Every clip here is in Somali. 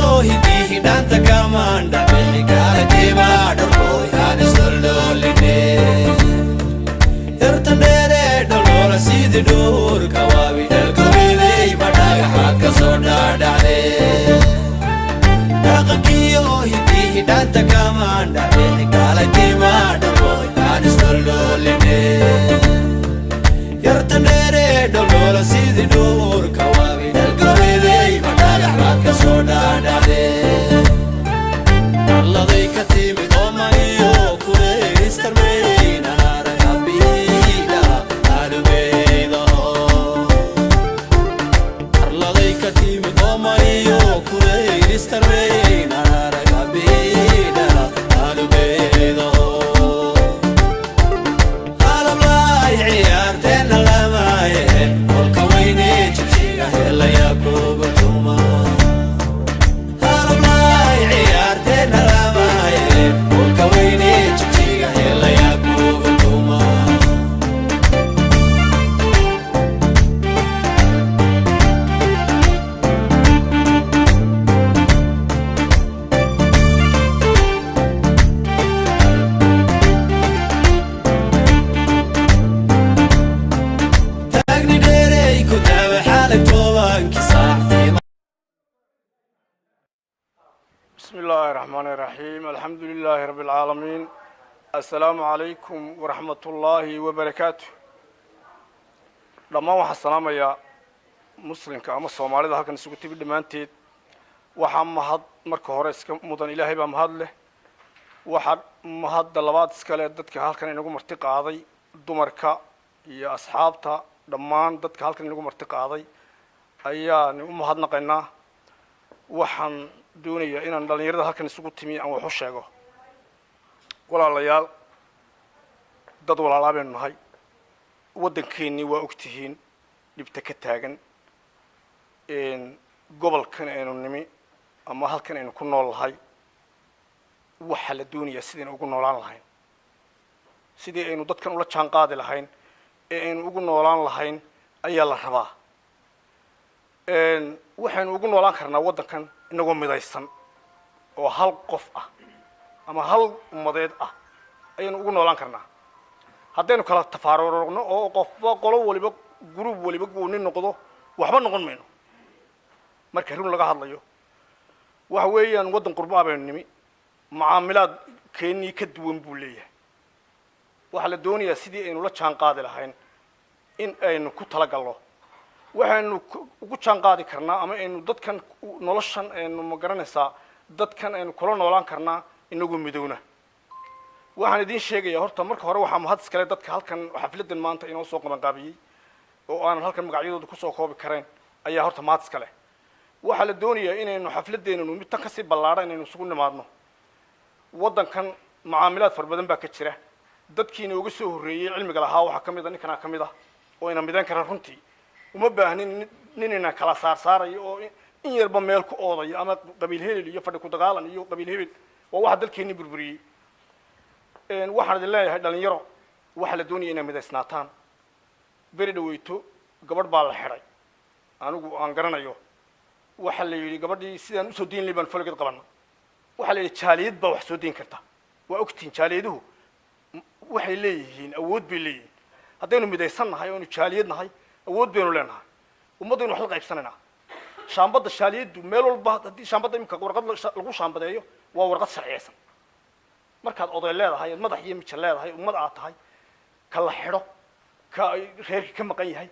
hidanta kamanda Behikala jimada boy Hanis dololine Yartandere dolola sidi dur Kawabi del kumide Madaga hat kasoda dade Nakakiyo hidanta kamanda Behikala jimada boy Hanis dololine Yartandere dolola sidi dur Kawabi del kumide Madaga hat kasoda dade بسم الله الرحمن الرحيم الحمد لله رب العالمين السلام عليكم ورحمة الله وبركاته لما واحد السلام يا مسلم كأم الصومالي ده كان سكوتي بالدمانتي واحد مهد مركه هرس كمدن إلهي بمهد له واحد مهد دلبات سكالة دت كهال كان ينقوم ارتقى عضي دمركا يا أصحابته دمان دت كهال كان ينقوم ارتقى عضي أيها نقوم مهد نقلنا waxaan doonayaa inaan dhalinyarada halkan isugu timi aan wax u sheego walaalayaal dad walaalaabeen nahay waddankeennii waa ogtihiin dhibta ka taagan gobolkan aynu nimi ama halkan aynu ku nool nahay waxaa la doonayaa sidaynu ugu noolaan lahayn sidii aynu dadkan ula jaan qaadi lahayn ee aynu ugu noolaan lahayn ayaa la rabaa waxaynu ugu noolaan karnaa waddankan inagoo midaysan oo hal qof ah ama hal ummadeed ah ayaynu ugu noolaan karnaa haddaynu kala tafaaruurno oo qofba qolo waliba group waliba gooni noqdo waxba noqon mayno marka run laga hadlayo waxa weeyaan waddan qurbo ah baynu nimi macaamilaad keennii ka duwan buu leeyahay waxa la doonayaa sidii aynu la jaan qaadi lahayn in aynu ku talagalno waxaanu ugu jaan qaadi karnaa ama aynu dadkan noloshan aynu ma garanaysaa dadkan aynu kula noolaan karnaa inagu midowna waxaan idin sheegayaa horta marka hore waxaa mahad iskale dadka halkan xafladan maanta inoo soo qabanqaabiyey oo aanan halkan magacyadooda kusoo koobi karayn ayaa horta mahad iskale waxaa la doonayaa inaynu xafladeennu mid tan kasii ballaadhan inaynu isugu nimaadno waddankan macaamilaad fara badan baa ka jira dadkii inooga soo horreeyey cilmiga lahaa waxaa ka mid a ninkanaa ka mid ah oo ina midayn kara runtii uma baahnin ninina kala saarayo oo in yarba meel ku oodayo ama qabiil hebel iyo fadhi ku dagaalan iyo qabiil hebel waa waxa dalkeennii burburiyey waxaan idin leeyahay dhalinyaro waxa la doonaya inay midaysnaataan beri dhaweyto gabadh baa la xidhay anigu aan garanayo waxa la yidhi gabadhii sidaan usoo diin lahayn baan foligeed qabana waxa la yidhi jaaliyad baa wax soo diin karta waa ogtiin jaaliyaduhu waxay leeyihiin awood bay leeyihiin haddaynu midaysan nahay oo aynu jaaliyad nahay awood baynu leenahay ummadaynu wax la qaybsanaynaa shaambadda jaaliyaddu meel walba haddii shaambadda imika warqad lagu shaambadeeyo waa warqad sharciyeysan markaad oday leedahay madax iyo mijir leedahay ummad aad tahay ka la xidho ka reerkii ka maqan yahay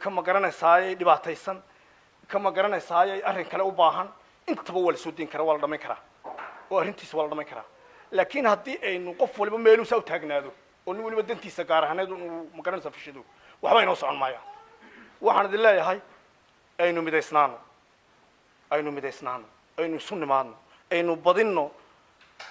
ka ma garanaysaayay dhibaataysan ka ma garanaysaayay arrin kale u baahan intaba waa la soo deyn karaa waa la dhamayn karaa oo arrintiisa waa la dhamayn karaa laakiin haddii aynu qof waliba meeluusaa u taagnaado oo nin waliba dantiisa gaar ahaaneed uu ma garanaysaa fishado waxba inoo socon maayaan waxaan idin leeyahay aynu midaysnaano aynu isu nimaadno aynu badinno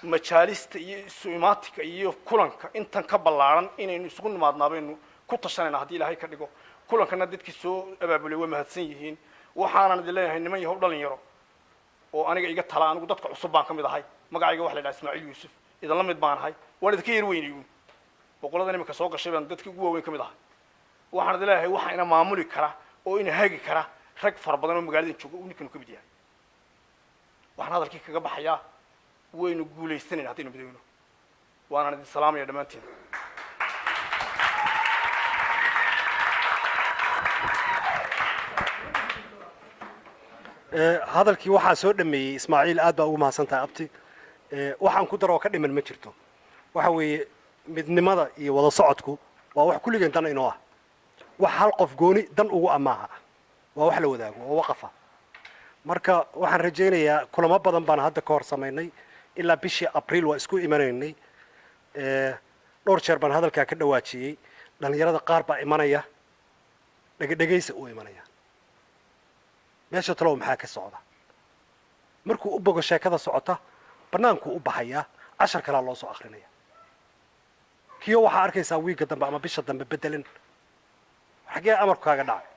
majaalista iyo isu imaatika iyo kulanka intan ka ballaaran inaynu isugu nimaadnaa baynu ku tashanayna haddii ilaahay ka dhigo kulankana dadkii soo abaabulay waa mahadsan yihiin waxaanan idin leeyahay niman yahow dhalinyaro oo aniga iga tala anigu dadka cusub baan ka mid ahay magacayga waxa la yidhaha Ismaaciil Yuusuf idinla mid baan ahay waan idinka yar weynayuun boqoladan imika soo gashay baan dadkii ugu waaweyn ka mid ahay waxaan idin leeyahay waxa ina maamuli kara oo ina hagi kara rag fara badan oo magaalada jooga uu ninkan ka mid yahay waxaan hadalkii kaga baxayaa waynu guulaysanayna haddaynu midowno waanaan idin salaamaya dhammaantiin hadalkii waxaa soo dhameeyey Ismaaciil aad baa ugu mahadsantahay abti waxaan ku daro ka dhiman ma jirto waxa weeye midnimada iyo wada socodku waa wax kulligeen dan inoo ah wax hal qof gooni dan ugu amaaha waa wax la wadaago oo waqafa marka waxaan rajaynayaa kulamo badan baan hadda ka hor sameynay ilaa bishii April waa isku imanaynay dhowr jeer baan hadalka ka dhawaajiyay dhalinyarada qaar baa imanaya dhagaysa u imanaya meesha talow maxaa ka socda markuu u bogo sheekada socota banaanku u baxaya 10 kala loo soo akhrinaya kiyo waxa arkaysaa wiiga dambe ama bisha dambe bedelan xagee amarkaaga dhacay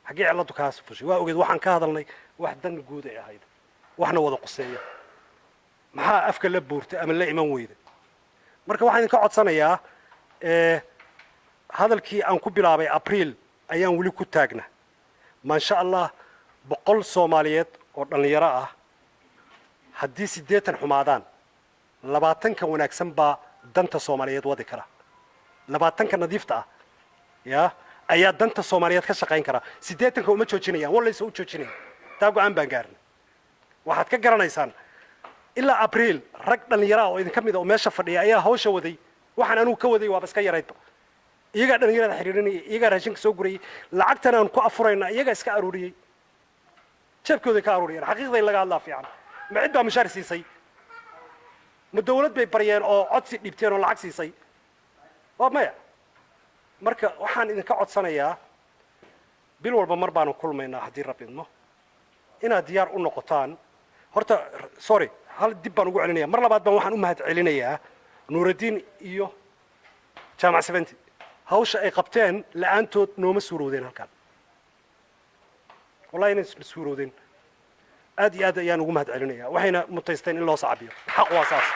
xagee ciladu ka fushay waa ogeed waxaan ka hadalnay wax dan guud ay ahayd waxna wada quseeya maxaa afka la buurtay ama la iman weyda marka waxaan idin ka codsanayaa hadalkii aan ku bilaabay April ayaan wali ku taagna ما شاء الله بقول Soomaaliyeed oo dhalinyaro ah hadii 80 xumaadaan 20 ka wanaagsan baa danta Soomaaliyeed wadi kara 20 ka nadiifta ah ya ayaa danta Soomaaliyeed ka shaqeyn kara 80 ka uma joojinayaan walla isoo joojinayaan taa go'aan baan gaarnay waxaad ka garanaysaan ilaa April rag dhalinyaro ah oo idin kamid ah oo meesha fadhiya ayaa hawsha waday waxaan anigu ka waday waa iska yarayd iyaga dhalinyarada xiriirinay iyaga raashinka soo guray lacagtana aan ku afurayna iyaga iska aruuriyay jabkooda ka aruuriyay xaqiiqda laga hadlaa fiican ma cid baa mushaar siisay ma dawlad bay bariyeen oo codsi dhibteen oo lacag siisay waa maya marka waxaan idin ka codsanayaa bil walba mar baan kulmaynaa hadii rabidmo inaad diyaar u noqotaan horta sorry hal dib baan ugu celinayaa mar labaad baan waxaan u mahad celinayaa Nuuruddin iyo Jaamac 70 hawsha ay qabteen la'aantood nooma suuroodeen halkan wallahi inay suuroodeen aad iyo aad ayaan ugu mahad celinayaa waxayna mutaysteen in loo sacabiyo xaq waa saas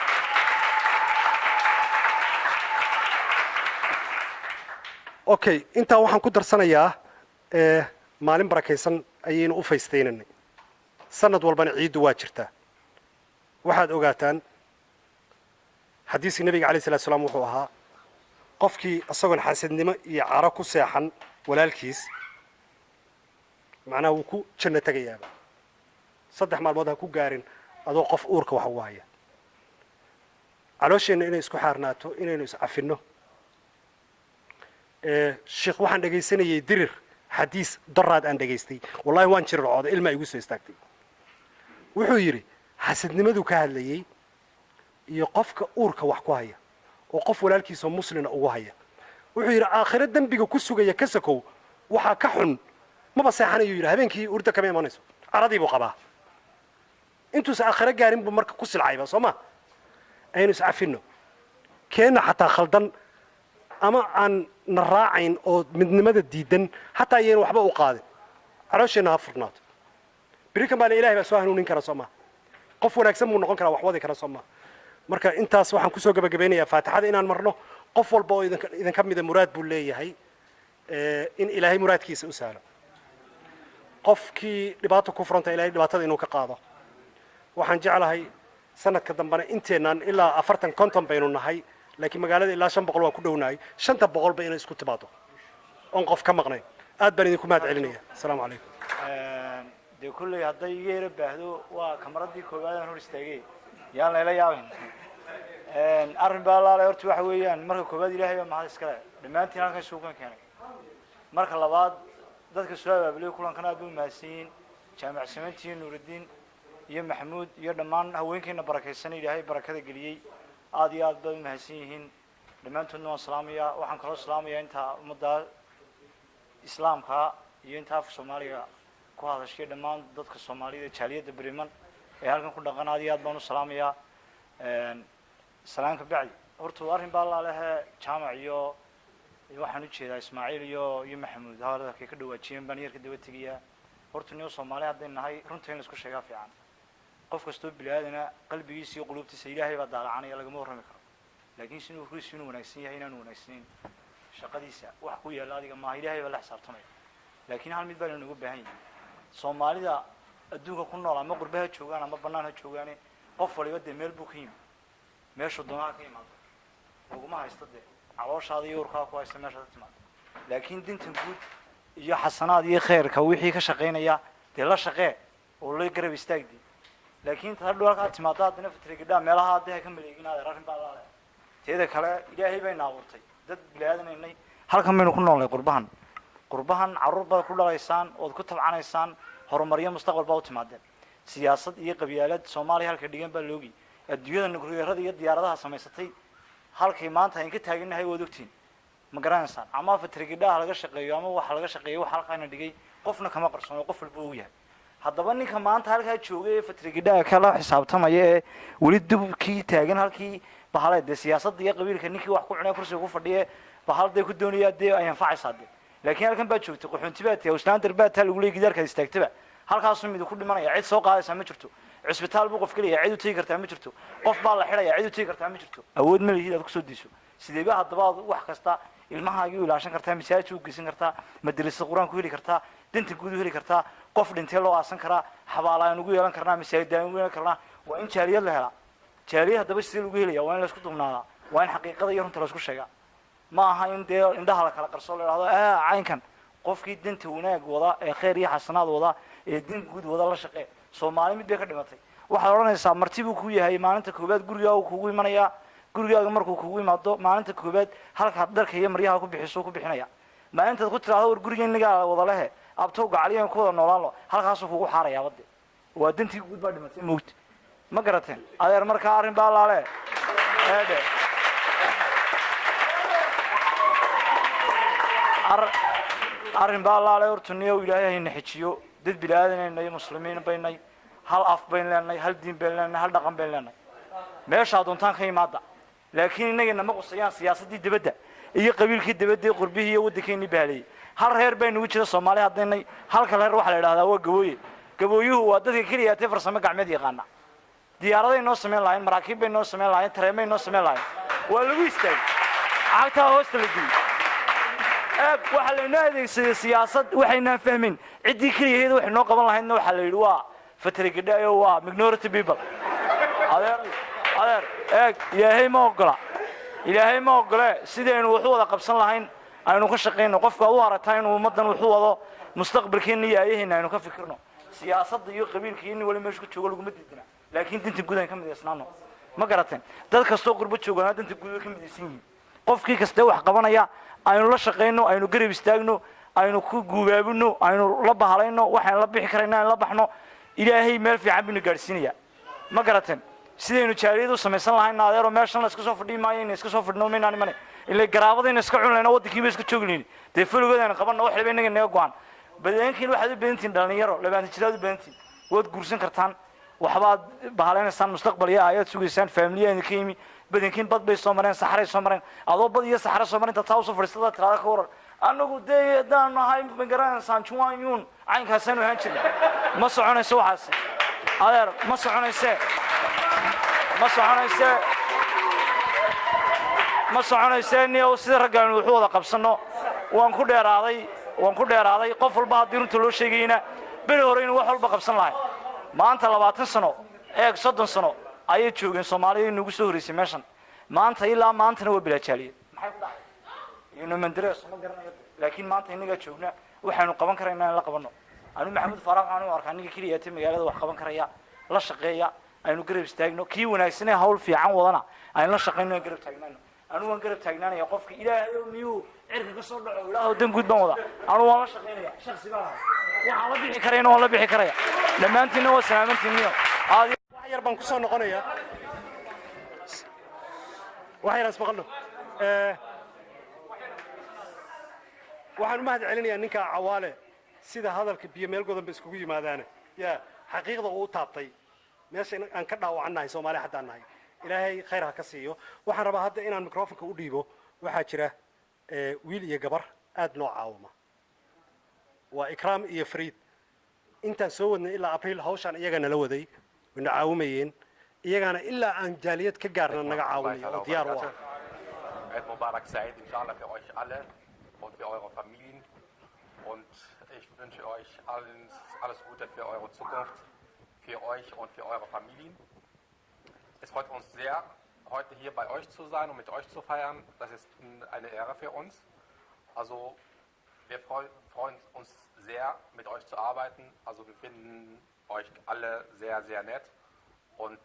okay inta waxaan ku darsanayaa maalin barakaysan ayaynu u faysteynay sanad walbana ciidu waa jirtaa waxaad ogaataan xadiiska nabiga kaleey salaatu salaam wuxuu ahaa qofkii asagoon xasadnimo iyo caro ku seexan walaalkiis macnaha uu ku janno tagayaaba 3 maalmood ha ku gaarin adoo qof uurka wax ugu haya caloosheenna inay isku xaarnaato inaynu is cafinno sheekh waxaan dhageysanayay dirir xadiis daraad aan dhageystay wallahi waan jirrooda ilma igu soo istaagtay wuxuu yiri xasadnimadu ka hadlayay iyo qofka uurka wax ku haya oo qof walaalkiisa muslina ugu haya wuxuu yiri aakhira dambiga ku sugaya ka sakow waxa ka xun ma baseexanayo yiri habeenkii urda kama imanayso aradii buu qabaa intuu aakhira gaarin buu marka ku silcayba Soomaa aynu iscafino keena xataa khaldan ama aan naraacayn oo midnimada diidan xataa ayeen waxba u qaadin calooshina ha furnaato birikan baa ilaahay baa soo hanuunin kara Soomaa qof wanaagsan muu noqon kara wax wadi kara Soomaa marka intaas waxaan ku soo gabagabeynayaa faatixada inaan marno qof walba oo idin ka mid ah muraad buu leeyahay in ilaahay muraadkiisa u saalo qofkii dhibaato ku furanta ilaahay dhibaatada inuu ka qaado waxaan jeclahay sanadka dambana inteenan ilaa 40 konton baynu nahay laakiin magaalada ilaa 500 waa ku dhownaay 500 ba inay isku timaado on qof ka maqnay aad baan idinku mahad celinaya assalaamu calaykum de kulli haday yeera baahdo waa kamaradii koowaad aan hor istaagay yaan la yaabin arrin baa la horta waxa weeyaan marka koowaad ilaahay baa mahad iska leh dhamaantiin halkan suuqan keenay marka labaad dadka soo abaabulay kulankan aad u mahadsiin jaamac sameyntii Nuuruddin iyo Maxamuud iyo dhamaan haweenkeena barakeysan ilaahay barakada galiyay aad iyo aad baa u mahadsan yihiin dhamaantoodna waan salaamayaa waxaan kaloo salaamayaa inta ummadda islaamka iyo inta af Soomaaliga ku hadashay dhamaan dadka Soomaalida jaaliyada Bariman ee halkan ku dhaqan aad iyo aad baan u salaamayaa salaanka bacdi horta arrin baa la leeyahay jaamac iyo waxaan u jeedaa Ismaaciil iyo Maxamuud hawlada ka dhawaajiyeen baan yarka daba tagiya horta niyo Soomaali hadeen nahay runtii in isku sheega fiican qof kasto bilaadana qalbigiisa iyo qulubtiisa ilaahay baa daalacanaya laga warrami karo laakiin sinuu ruusiinu wanaagsan yahay inaan wanaagsaneyn shaqadiisa wax ku yeelay adiga ma ilaahay baa la xisaabtamay laakiin hal mid baan ugu baahan yahay Soomaalida adduunka ku nool ama qurbaha joogaan ama bannaan ha joogaane qof waliba dee meel buu ka yimi meeshuu doonaha ka imaado laguma haysto dee calooshaada iyo urkaa ku haysta meeshaad ka timaado laakiin dintan guud iyo xasanaad iyo khayrka wixii ka shaqaynaya dee la shaqee oo la garab istaagdi laakiin hadhow halkaa timaado haddana fatrigidhaa meelaha haddii ha ka maleegin adeer arrin baa laale teeda kale ilaahay bayna abuurtay dad bilaadanay halkan baynu ku noolnay qurbahan carruur baad ku dhalaysaan ood ku tabcanaysaan horumaryo mustaqbal baa u timaadeen siyaasad iyo qabyaalad soomaaliya halka dhigan baa loogi adduunyada nuclearada iyo diyaaradaha samaysatay halkay maanta aan ka taaganahay waad ogtiin ma garanaysaan ama fatrigidhaha laga shaqeeyo ama waxa laga shaqeeyo wax halkaana dhigay qofna kama qarsoono qof walba uu yahay haddaba ninka maanta halkaa joogay ee fatrigidhaha kala xisaabtamaya ee weli dubkii taagan halkii bahaleed dee siyaasadda iyo qabiilka ninkii wax ku cunay kursiga ku fadhiye bahalday ku doonayaa dee ay anfacaysaa dee laakiin halkan baa joogtay qaxoonti baa tahay islaandar baa taa lagu leeyahay gidaarkaad istaagtaba halkaasuu mid ku dhimanaya cid soo qaadaysaa ma jirto cisbitaal buu qof keliya cid u tegi kartaa ma jirto qof baa la xidhaya cid u tegi kartaa ma jirto awood ma lihid aad kusoo diiso sideeba haddaba aad wax kasta ilmahaagii u ilaashan kartaa masaajid u geysan kartaa madrasada qur-aan ku heli kartaa dinta guud u heli kartaa qof dhintee loo aasan karaa xabaalaan ugu yeelan karnaa masaajidaan ugu yeelan karnaa waa in jaaliyad la helaa jaaliyad haddaba sidee lagu helaya waa in laysku duubnaadaa waa in xaqiiqada iyo runta laysku sheegaa ma aha in dee indhaha la kala qarsoo la idhahdo caynkan qofkii dinta wanaag wada ee khayr iyo xasanaad wada ee din guud wada la shaqee soomaali mid bay ka dhimatay waxaad odhanaysaa marti buu ku yahay maalinta koobaad gurigaa uu kugu imanayaa gurigaaga markuu kugu imaado maalinta koobaad halkaad dharka iyo maryaha ku bixiso ku bixinaya maalintaad ku tiraahdo war guriga innagaa wada lehe abtow gacaliyan ku wada noolaan lo halkaasuu kugu xaarayaa badde waa dintii guud baa dhimatay moogta ma garateen adeer markaa arrin baa laale eedhe arrin baa laale hortuniyo ilaahay hayna xijiyo dad bilaadanay muslimiin baynay hal af bayn leenay hal diin bayn leenay hal dhaqan bayn leenay meesha doontaan ka imaada laakiin inagana ma qusayaan siyaasadii dibadda iyo qabiilkii dibadda ee qurbihii iyo waddankeennii baalay hal reer baynu ugu jira Soomaaliya hadeenay halka reer waxa la yiraahdaa waa gabooye gabooyuhu waa dadka kaliya ee farsamo gacmeed yaqaana diyaaradaha noo sameyn lahayn maraakiib bay noo sameyn lahayn tareemay noo sameyn lahayn waa lagu istaagay halka hoosta la geliyay waxa la naadeysay siyaasad waxayna fahmin cidii kaliya wax noo qaban lahaydna waxa la yiri waa fatrigidhayo waa minority people adeer ilaahay ma ogola sidaynu wuxuu wada qabsan lahayn aynu ka shaqeyno qofka u aragtaa inuu ummadan wuxuu wado mustaqbalkeena iyo ayaheena aynu ka fikirno siyaasadda iyo qabiilkeena wali meesha ku joogo lagu madidina laakiin dinta guud ay ka mideysnaano ma garateen dad kastoo qurbo joogaan dinta guud ka mideysan yihiin qofkii kasta wax qabanaya aynu la shaqeyno aynu garab istaagno aynu ku guubaabino aynu la bahalayno waxaan la bixi karaynaa in la baxno ilaahay meel fiican binu gaarsiinaya ma garateen sidaynu jaaliyadu samaysan lahayn adeero meeshan la iska soo fadhiyo maayeen iska soo fadhino meynaan iman ilaa garaabadayna iska cunayna waddankiiba iska jooglayni dee fulgoodaan qabanna wax leeyahay inaga go'an badeenkiin waxaad u baahantiin dhalinyaro labaatan jiraad u baahantiin waad guursan kartaan waxbaad bahaleynaysan mustaqbal iyo ayad sugaysaan familiyada ka yimi badeenkiin bad bay soo mareen saxaray soo mareen adoo bad iyo saxara soo mareen taas soo fadhiistada tirada ka waran anagu deedaan nahay ma garanaysan juwaayun caynkaasaan u ahaan jirnay ma soconayso waxaas adeer ma soconayse ma soconayse niyo sida raggan wuxuu wada qabsano waan ku dheeraaday qof walba haddii runta loo sheegayna beri hore inuu wax walba qabsan lahay maanta 20 sano 30 sano ayay joogeen Soomaaliya inagu soo horeysay meeshan maanta ilaa maantana waa bila jaaliyad maxay ku dhacay inuu mandrees ma garanayo laakiin maanta inaga joogna waxaanu qaban karaynaa in la qabano anu maxamed faraaq aanu arkaa aniga kaliya ee magaalada wax qaban karaya la shaqeeya aynu garab istaagno kii wanaagsan ee hawl fiican wadana aynu la shaqeyno garab taagnano anu waan garab taagnaanaya qofka ilaahay oo miyuu cirka ka soo dhaco ilaahay dan guud baan wada anu waan la shaqeynaya shakhsi baan waxaan la bixi karayna waan la bixi karaya dhamaantiina waa salaamantiiniyo wax yar baan ku soo noqonaya wax yar asbaqno waxaan u mahad celinayaa ninka Cawaale sida hadalka biyo meel godan ba iskugu yimaadaan ya xaqiiqda uu taabtay meesha aan ka dhaawacanahay Soomaaliya hadda nahay ilaahay khayr ha ka siiyo waxaan rabaa hadda inaan mikrofoonka u dhiibo waxa jira wiil iyo gabar aad noo caawima waa Ikraam iyo Fariid inta soo wadnay ilaa April hawshan iyagana la waday wana caawimayeen iyagana ilaa aan jaaliyad ka gaarna naga caawinay oo diyaar u ah Mubarak Said inshallah für euch alle und für eure Familien und ich wünsche euch alles Gute für eure Zukunft, für euch und für eure Familien. Es freut uns sehr, heute hier bei euch zu sein und mit euch zu feiern. Das ist eine Ehre für uns. Also wir freuen uns sehr, mit euch zu arbeiten. Also wir finden euch alle sehr, sehr nett und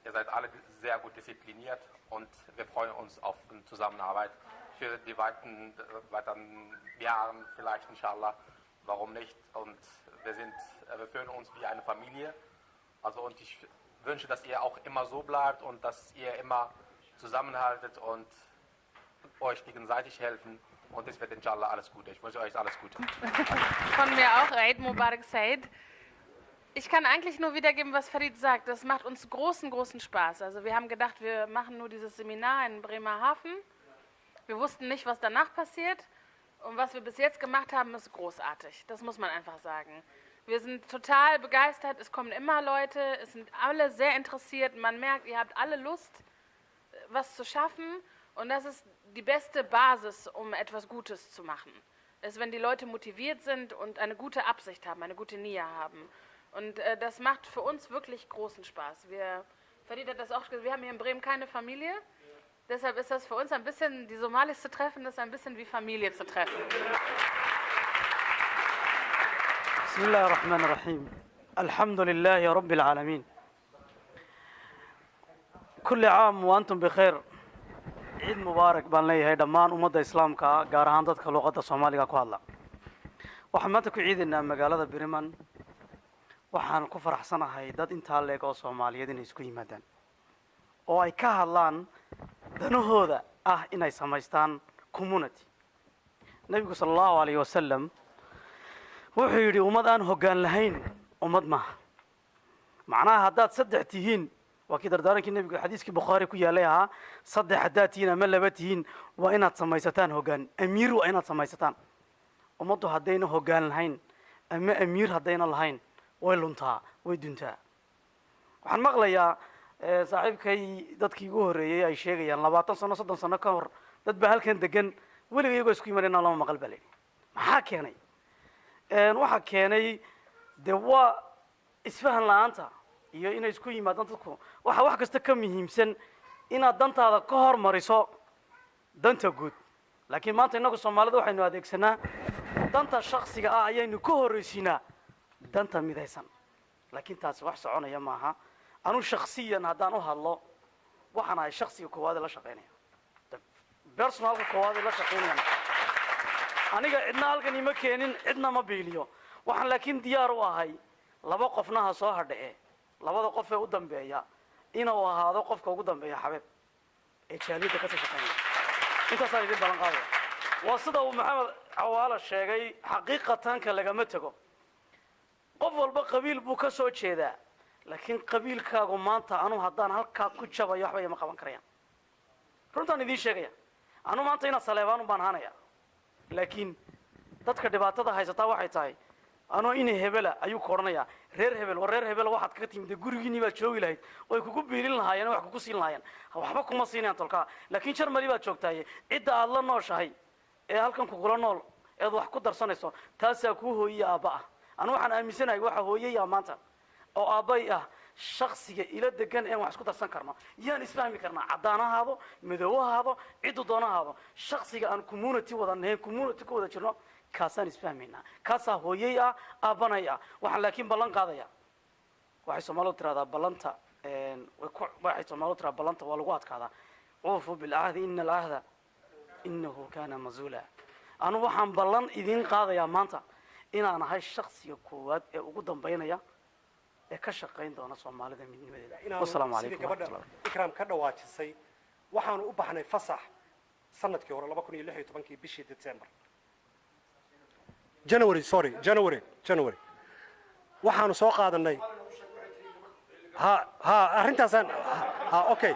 ihr seid alle sehr gut diszipliniert und wir freuen uns auf eine Zusammenarbeit für die weiteren Jahren vielleicht, inshallah. Warum nicht? Und wir fühlen uns wie eine Familie. Also und ich wünsche, dass ihr auch immer so bleibt und dass ihr immer zusammenhaltet und euch gegenseitig helfen. Und es wird inshallah alles Gute. Ich wünsche euch alles Gute. Von mir auch, Eid Mubarak Said. Ich kann eigentlich nur wiedergeben, was Farid sagt. Das macht uns großen Spaß. Also wir haben gedacht, wir machen nur dieses Seminar in Bremerhaven. Wir wussten nicht, was danach passiert. Und was wir bis jetzt gemacht haben, ist großartig. Das muss man einfach sagen. Wir sind total begeistert. Es kommen immer Leute. Es sind alle sehr interessiert. Man merkt, ihr habt alle Lust, was zu schaffen. Und das ist die beste Basis, um etwas Gutes zu machen. Ist, wenn die Leute motiviert sind und eine gute Absicht haben, eine gute Nia haben. Und das macht für uns wirklich großen Spaß. Farid hat das auch gesagt, wir haben hier in Bremen keine Familie. Deshalb ist das für uns ein bisschen, die Somalis zu treffen, ist ein bisschen wie Familie zu treffen. Bismillahirrahmanirrahim. Alhamdulillahi Rabbil Alamin. Kulli aam wa antum bikhair. Eid Mubarak baan leeyahay dhammaan ummadda islaamka gaar ahaan dadka luqadda Soomaaliga ku hadla. Waxaan maanta ku ciidaynaa magaalada Bremen. Waxaan ku faraxsanahay dad intaa leeg oo Soomaaliyeed inay isku yimaadaan oo ay ka hadlaan danahooda inay samaystaan community. Nabigu sallallahu alayhi wasallam wuxuu yidhi ummad aan hoggaan lahayn ummad maaha. macnaha haddaad saddex tihiin waa kii dardaarankii nabiga xadiiskii Bukhaari ku yaalay ahaa saddex haddaad tihiin ama laba tihiin waa inaad samaysataan hoggaan. amiir waa inaad samaysataan. ummaddu haddayna hoggaan lahayn ama amiir haddayna lahayn way luntaa way duntaa. waxaan maqlayaa saaxiibkay dadkii ugu horeeyay ay sheegayaan 20 sano 30 sano ka hor dad ba halkan degan weliga iyagoo isku yimaadeen lama maqal balay. maxaa keenay? waxa keenay waa isfahan la'aanta iyo inay isku yimaadaan dadku waxa wax kasta ka muhiimsan inaad dantaada ka hormariso danta guud. laakiin maanta inagu Soomaalidu waxaynu adeegsanaa danta shakhsiga ayaynu ka horeysinaa danta midaysan. laakiin taas wax soconaya maaha. anu shakhsiyan haddaan u hadlo waxaan ahay shakhsiga koowaad la shaqeynaya personalka koowaad la shaqeynaya. aniga cidna halkan ima keenin cidna ma biiliyo. waxaan laakiin diyaar u ahay laba qofna ha soo hadhee labada qof ee u dambeeya inuu ahaado qofka ugu dambeeya xabeeb ee jaaliyada ka shaqeynaya. intaas ay balan qaado waa sida uu Maxamed Cawaala sheegay xaqiiqatan ka lagama tago. qof walba qabiil buu ka soo jeedaa laakiin qabiilkaagu maanta anu haddaan halkaa ku jabayo waxba ma qaban karayaan. runtaan idiin sheegaya anu maanta ina Saleebaan u baanhanaya laakiin dadka dhibaatada haysata waxay tahay anu in hebela ayuu koornaya reer hebel waxaad ka timid gurigiini baad joogi lahayd oo ay kugu biilin lahaayeen wax kugu siin lahaayeen waxba kuma siinayaan tolka. laakiin Jarmali baad joogtaay cidda aad la nooshahay ee halkan ku kula nool ee wax ku darsanayso taasaa ku hooyay aabba. anu waxaan aaminsanahay waxa hooyay maanta oo aabay shakhsiga ila degan ee wax isku darsan karno yaan isfahmi karnaa cadaanahaado midoowahaado cidu doonahaado shakhsiga aan community wadanahay community ku wada jirno kaasaan isfahmaynaa kaasaa hooyay aabanaya. waxaan laakiin ballan qaadaya waxay Soomaalidu tiraahdaa ballanta waa lagu adkaadaa. uufu bil ahdi inna al ahda innahu kana mazula. anu waxaan ballan idin qaadayaa maanta inaan ahay shakhsiga koowaad ee ugu dambeynaya ee ka shaqeyn doona Soomaalida midnimadeeda. Wassalaamu alaykum. ikraam ka dhawaajisay waxaanu u baxnay fasax sanadkii hore 2016 bishii December January waxaanu soo qaadanay arrintaasaan okay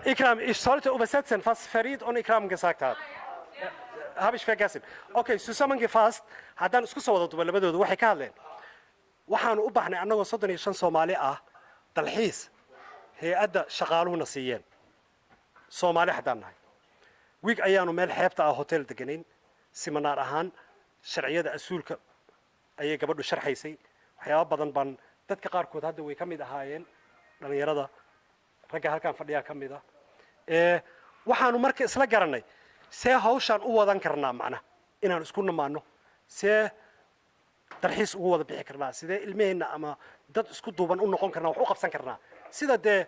Ikram, ich sollte übersetzen, was Farid und Ikram gesagt hat. Habe ich vergessen. Okay, zusammengefasst, haddaan isku soo wada duba labadooda waxay ka hadleen waxaanu u baxnay annagoo 35 Soomaali dalxiis hay'adda shaqaaluhuna siiyeen Soomaali haddaan nahay wiig ayaanu meel xeebta ah hotel deganayn siminaar ahaan sharciyada asuulka ayay gabadhu sharxaysay waxyaabo badan baan dadka qaarkood hadda way ka mid ahaayeen dhalinyarada ragga halkan fadhiyaa ka mid ah waxaanu marka isla garanay see hawshaan u wadan karnaa macna inaan isku nimaano see dalxiis ugu wada bixi karnaa sidee ilmaheenna ama dad isku duuban u noqon karnaa wax u qabsan karnaa sida dee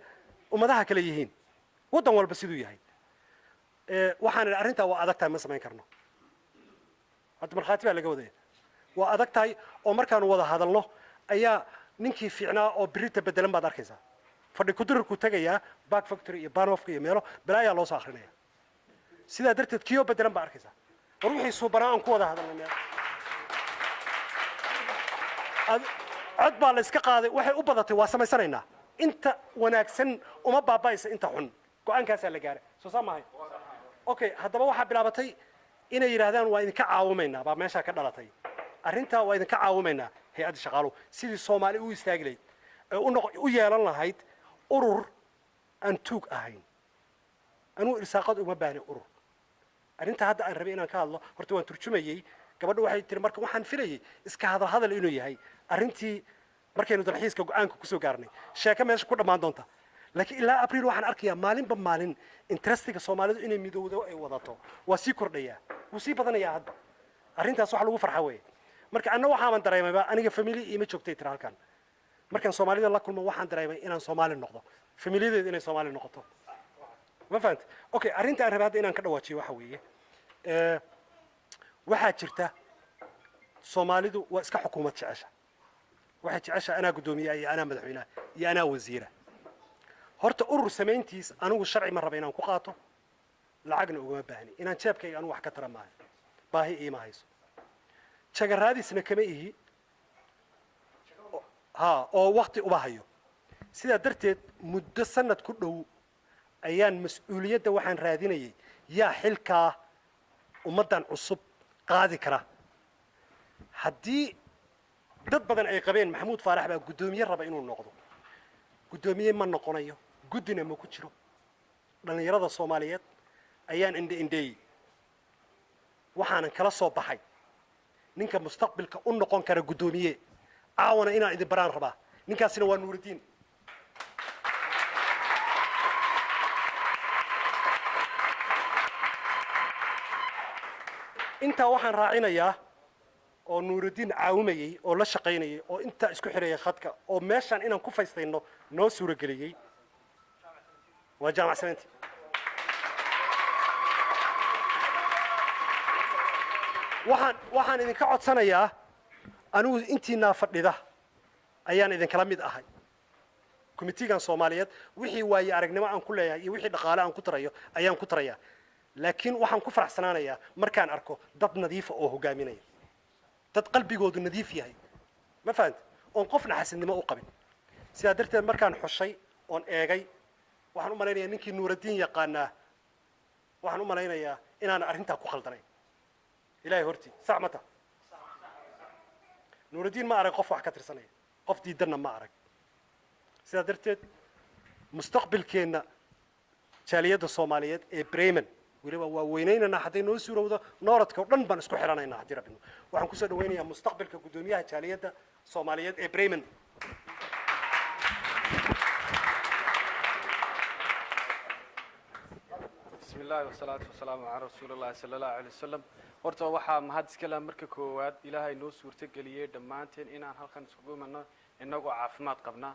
ummadaha kale yihiin waddan walba siduu yahay waxaan idhi arrintaa waa adag tahay ma samayn karno hadda markhaati baa laga wadaya waa adag tahay oo markaanu wada hadalno ayaa ninkii fiicnaa oo birita bedelan baad arkaysaa fadhi kudirirku tegayaa back factory iyo banofka iyo meelo balaayaa loo soo akrinaya sidaa darteed kiyoo bedelan baa arkaysaa war wixii suubanaa aan ku wada hadalnay meel cod baa la iska qaaday waxay u badatay waa samaysanaynaa inta wanaagsan uma baaba'aysa inta xun go-aankaasaa la gaaray soo saa maahay okay haddaba waxaa bilaabatay inay yidhaahdaan waa idinka caawimaynaa baa meeshaa ka dhalatay arrintaa waa idinka caawimaynaa hay-adda shaqaaluhu sidii soomaali u istaagi lahayd ee u yeelan lahayd urur aan tuug ahayn anugu irsaaqad uma baahni urur arrinta hadda aan rabay inaan ka hadlo horta waan turjumayey gabadhu waxay tiri marka waxaan filayay iska hadal inuu yahay arrintii markaynu dalxiiska go-aanka kusoo gaarnay sheeko meesha ku dhammaan doonta laakiin ilaa abriil waxaan arkayaa maalinba maalin interestiga soomaalidu inay midowdo ay wadato waa sii kordhayaa wuu sii badanayaa hadda arrintaas wax lagu farxa weeye marka anna waxaaban dareemayba aniga famili iima joogtay tira halkan markaan soomaalida la kulmo waxaan dareemay inaan soomaali noqdo familiyadeedu inay soomaali noqoto ma fahanta okay arrinta aan rabay hadda inaan ka dhawaajiyo waxa weeye waxaa jirta soomaalidu waa iska xukuumad jecesha waxay jecesha anaa guddoomiyaha iyo anaa madaxweynaha iyo anaa wasiira horta urur samayntiis anigu sharci ma raba inaan ku qaato lacagna ugama baahni inaan jeebkayga anigu wax ka tara maayo baahi iima hayso jagaraadiisna kama ihi oo waqti uba hayo sidaa darteed muddo sanad ku dhow ayaan mas-uuliyadda waxaan raadinayay yaa xilkaa ummaddan cusub qaadi kara haddii dad badan ay qabeen maxamuud faarax baa guddoomiye raba inuu noqdo guddoomiye ma noqonayo guddina ma ku jiro dhallinyarada soomaaliyeed ayaan indheeyey waxaanan kala soo baxay ninka mustaqbilka u noqon kara guddoomiye caawana inaan idin baraan rabaa ninkaasina waa nuurudiin intaa waxaan raacinayaa oo nuurudiin caawimayey oo la shaqaynayay oo intaa isku xiraya khadka oo meeshaan inaan ku faystayno noo suurageliyey waa jaamac samaynti waxaan idinka codsanayaa anigu intiinaa fadhida ayaan idinkala mid ahay committeegan soomaaliyeed wixii waaye aragnimo aan ku leeyahay iyo wixii dhaqaale aan ku tarayo ayaan ku tarayaa laakiin waxaan ku faraxsanaanayaa markaan arko dad nadiifa oo hogaaminaya dad qalbigoodu nadiif yahay ma fahanta oon qofna xasidnimo u qabin sidaa darteed markaan xushay oon eegay waxaan u malaynayaa ninkii nuurudiin yaqaanaa waxaan u malaynayaa inaan arrintaa ku khaldanayn ilaahay hortii sax mata nuurudiin ma arag qof wax ka tirsanaya qof diidanna ma arag sidaa darteed mustaqbilkeenna jaaliyadda soomaaliyeed ee bremen weliba waa weynaynanaa hadday noo suurowdo nooradka oo dhan baan isku xiranaynaa haddii rabbino waxaan kusoo dhawaynayaa mustaqbalka guddoomiyaha jaaliyadda soomaaliyeed ee bremen بسم الله والصلاة والسلام على رسول الله صلى الله عليه وسلم horta waxaa mahad iska leh marka koowaad ilaahay noo suurta geliyay dhammaanteen inaan halkan isugu imanno inagoo caafimaad qabna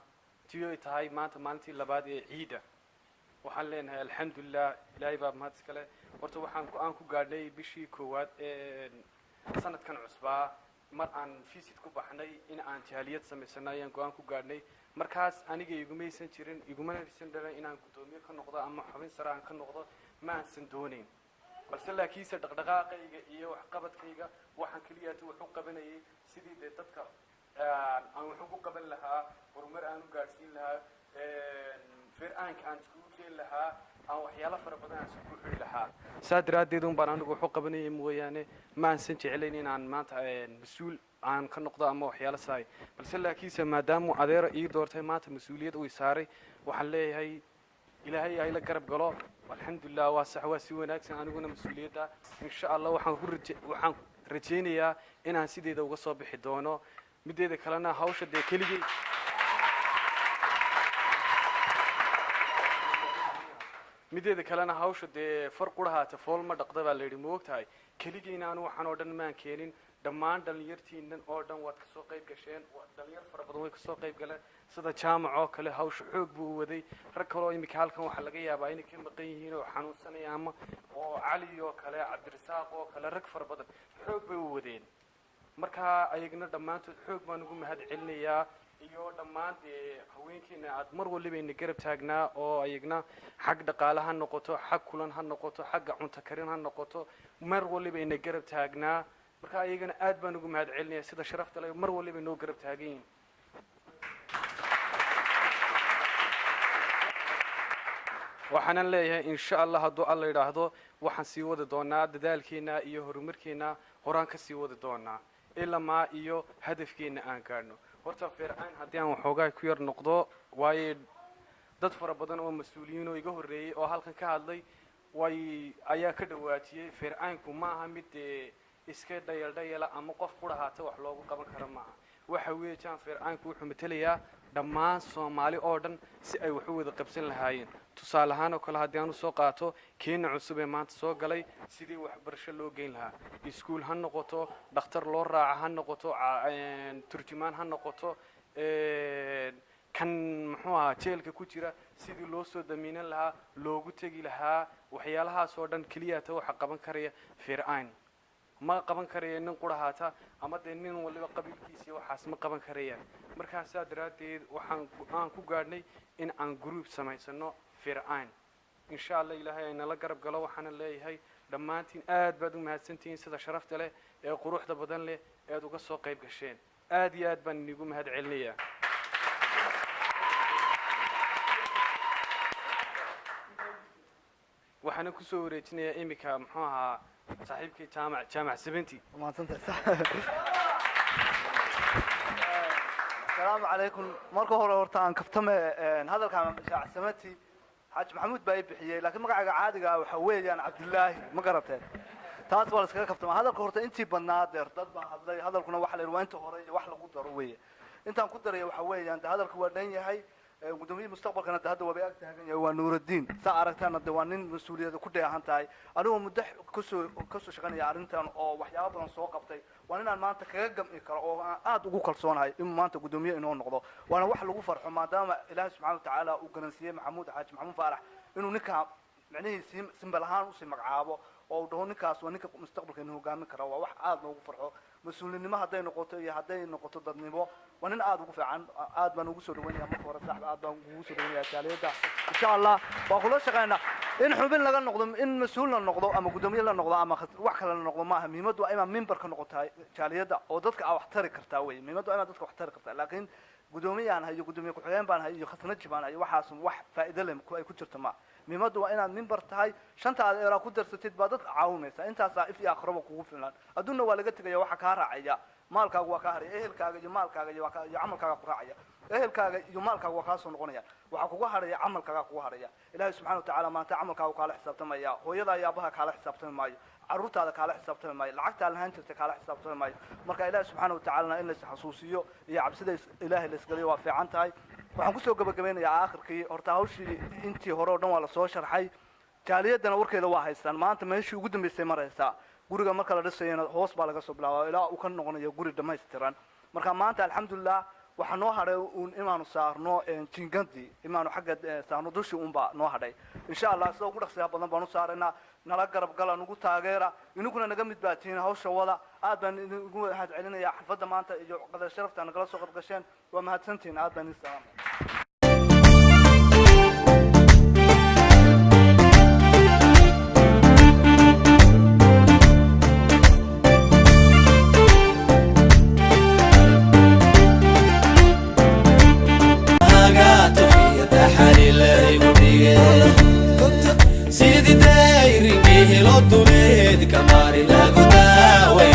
tii ay tahay maanta maalintii labaad ee ciida waxaan leenahay alxamdulilah ilaahay baa mahad iska leh horta waxaan go-aan ku gaadhnay bishii koowaad ee sanadkan cusbaa mar aan visit ku baxnay in aan jaaliyad samaysanay ayaan go-aan ku gaadhnay markaas aniga igumaysan jirin igumaysan dhalin inaan guddoomiye ka noqdo ama xubin sare aan ka noqdo ma aansan doonayn balse laakiinse dhaqdhaqaaqayga iyo waxqabadkayga waxaan keliyaata wuxuu qabanayay sidii dee dadka aan wuxuu ku qaban lahaa horumar aan u gaadhsiin lahaa fir-aanka aan iskugu keeni lahaa aan waxyaalo fara badan aan iskugu xiri lahaa saa daraaddeed un baan anigu wuxuu qabanayay mooyaane ma aansan jeclayn inaan maanta mas-uul aan ka noqdo ama waxyaalo saay balse laakiinse maadaamuu adeero ii doortay maanta mas-uuliyad uu saaray waxaan leeyahay ilaahay ay la garab galo alxamdulilah waa sax waa si wanaagsan aniguna mas-uuliyadda insha allah waxaan rajaynayaa inaan sideeda uga soo bixi doono mideeda kalena hawsha dee keligay mideeda kalena hawsha dee far qurahaata fool ma dhaqda baa la yidhi ma ogtahay keligayna anu waxaan oo dhan maan keenin dhammaan dhalinyartiinan oo dhan waad kasoo qayb gasheen dhalinyar fara badan way kasoo qayb galeen sida jaamac oo kale hawsha xoog buu waday rag kaloo iminka halkan waxaa laga yaabaa inay ka maqan yihiin oo xanuunsanaya ama oo cali oo kale cabdirasaaq oo kale rag fara badan xoog bay u wadeen markaa ayagna dhammaantood xoog baan ugu mahad celinayaa iyo dhammaan dee haweenkeena aad mar waliba ina garab taagnaa oo ayagna xag dhaqaale ha noqoto xag kulan ha noqoto xagga cunto karin ha noqoto mar waliba ina garab taagnaa marka ayagana aad baan ugu mahad celinayaa sida sharafta leh mar waliba inoo garab taagan yihiin waxaanan leeyahay insha allah hadduu alla yidhaahdo waxaan sii wadi doonaa dadaalkeena iyo horumarkeena horaan ka sii wadi doonaa ilamaa iyo hadafkeena aan gaadhno horta feercayn haddii aan waxoogaa ku yar noqdo waayo dad fara badan oo mas-uuliyiin oo iga horreeyey oo halkan ka hadlay ayaa ka dhawaajiyey feercaynku ma aha mid iska dhayaldhayala ama qof qurahaata wax loogu qaban karo maaha waxa weeye jaan feercaynku wuxuu matelayaa dhammaan soomaali oo dhan si ay wax u wada qabsan lahaayeen tusaale ahaan oo kale haddii aan usoo qaato keena cusub ee maanta soo galay sidii waxbarasho loo geyn lahaa iskuul ha noqoto dhakhtar loo raaca ha noqoto turjumaan ha noqoto kan muxuu ahaa jeelka ku jira sidii loo soo damiinan lahaa loogu tegi lahaa waxyaalahaas oo dhan keliyaata waxa qaban karaya feercayn ma qaban karaya nin qurahaata ama dee nin waliba qabiilkiisa waxaas ma qaban karayaan markaasaa daraaddeed aan ku gaadhnay in aan group samaysano feercayn insha allah ilaahay aynala garab galo waxaana leeyahay dhammaantiin aad baad u mahadsantihiin sida sharafta leh ee quruxda badan leh ead uga soo qayb gasheen aad iyo aad baan inigu mahad celinayaa waxaana kusoo wareejinayaa iminka muxuu ahaa saaxiibkii jaamac sabenti السلام عليكم marka hore horta aan kaftame hadalkan shaac samati xaj maxamuud baa bixiyay laakiin magaca caadiga waxa weeyaan Cabdullaahi ma garateen taas waa iska kaftama hadalka horta intii badnaa dad baan hadlay hadalkuna waxa la yiraahdaa inta hore wax lagu daro weeye intaan ku daray waxa weeyaan hadalku waa dhan yahay gudoomiye mustaqbalkana hadda waa ag taagan yahay waa Nuuruddin saa aragtaan waa nin mas'uuliyad ku dheehan tahay anigu muddo ka soo shaqeynaya arrintan oo waxyaabo badan soo qabtay waa inaan maanta kaga gam'i karo oo aad ugu kalsoonahay in maanta gudoomiye inoo noqdo waana wax lagu farxo maadaama Ilaahay subxaanahu wa ta'ala uu garansiiyay Maxamuud Xaaji Maxamuud Faarax inuu ninka macnihiisa simbal ahaan u sii magacaabo oo dhaho ninkaas waa ninka mustaqbalkeena hogaamin kara waa wax aad loogu farxo mas'uulinimo hadday noqoto iyo hadday noqoto dadnimo waa nin aad ugu fiican aad baan ugu soo dhaweynayaa marka hore sax aad baan ugu soo dhaweynayaa jaaliyada insha Allah waa kula shaqeynaa in xubin laga noqdo in mas'uul la noqdo ama gudoomiye la noqdo ama wax kale la noqdo maaha muhiimadu waa inaan member ka noqotaa jaaliyada oo dadka wax tari kartaa way muhiimadu waa inaan dadka wax tari kartaa laakiin gudoomiyahan hayo gudoomiye ku xigeen baan hayo khasnad baan hayo waxaas wax faa'iido leh ay ku jirto ma muhiimadu waa inaad member tahay shanta aad eera ku darsatid baad dad caawinaysa intaas if iyo aqrabo kugu filan aduna waa laga tagaya waxa ka raacaya maalkaaga waa ka haray ehelkaaga iyo maalkaaga iyo camalkaaga ku raacaya ehelkaaga iyo maalkaaga waa ka soo noqonaya waxa kugu haraya camalkaaga kugu haraya Ilaahay subxaanahu wa ta'ala maanta camalkaaga kala xisaabtamaya hooyada iyo aabaha kala xisaabtamaya caruurtaada kala xisaabtamaya lacagta lahaan jirta kala xisaabtamaya marka Ilaahay subxaanahu wa ta'ala in la xasuusiyo iyo cabsida Ilaahay la isgaliyo waa fiican tahay waxaan ku soo gabagabeynayaa aakhirkii horta hawshii intii hore oo dhan waa la soo sharxay jaaliyadana warkeeda waa haystaan maanta meeshii ugu dambeysay maraysaa guriga marka la dhisayna hoos baa laga soo bilaabaa ilaa uu ka noqonayo guri dhameystiran marka maanta alxamdulillah waxaan noo hadhay inaanu saarno jingandi inaanu xagga saarno dushi baa noo hadhay insha Allah soo ugu dhaqsiya badan baan u saarnaa nala garab galan ugu taageera inaguna naga mid baatiin hawsha wada aad baan ugu mahad celinayaa xafada maanta iyo qadar sharafta nagala soo qabgasheen waa mahadsantiin aad baan istaan سيدي دايرين جيه لو تريد كماري لا قداوي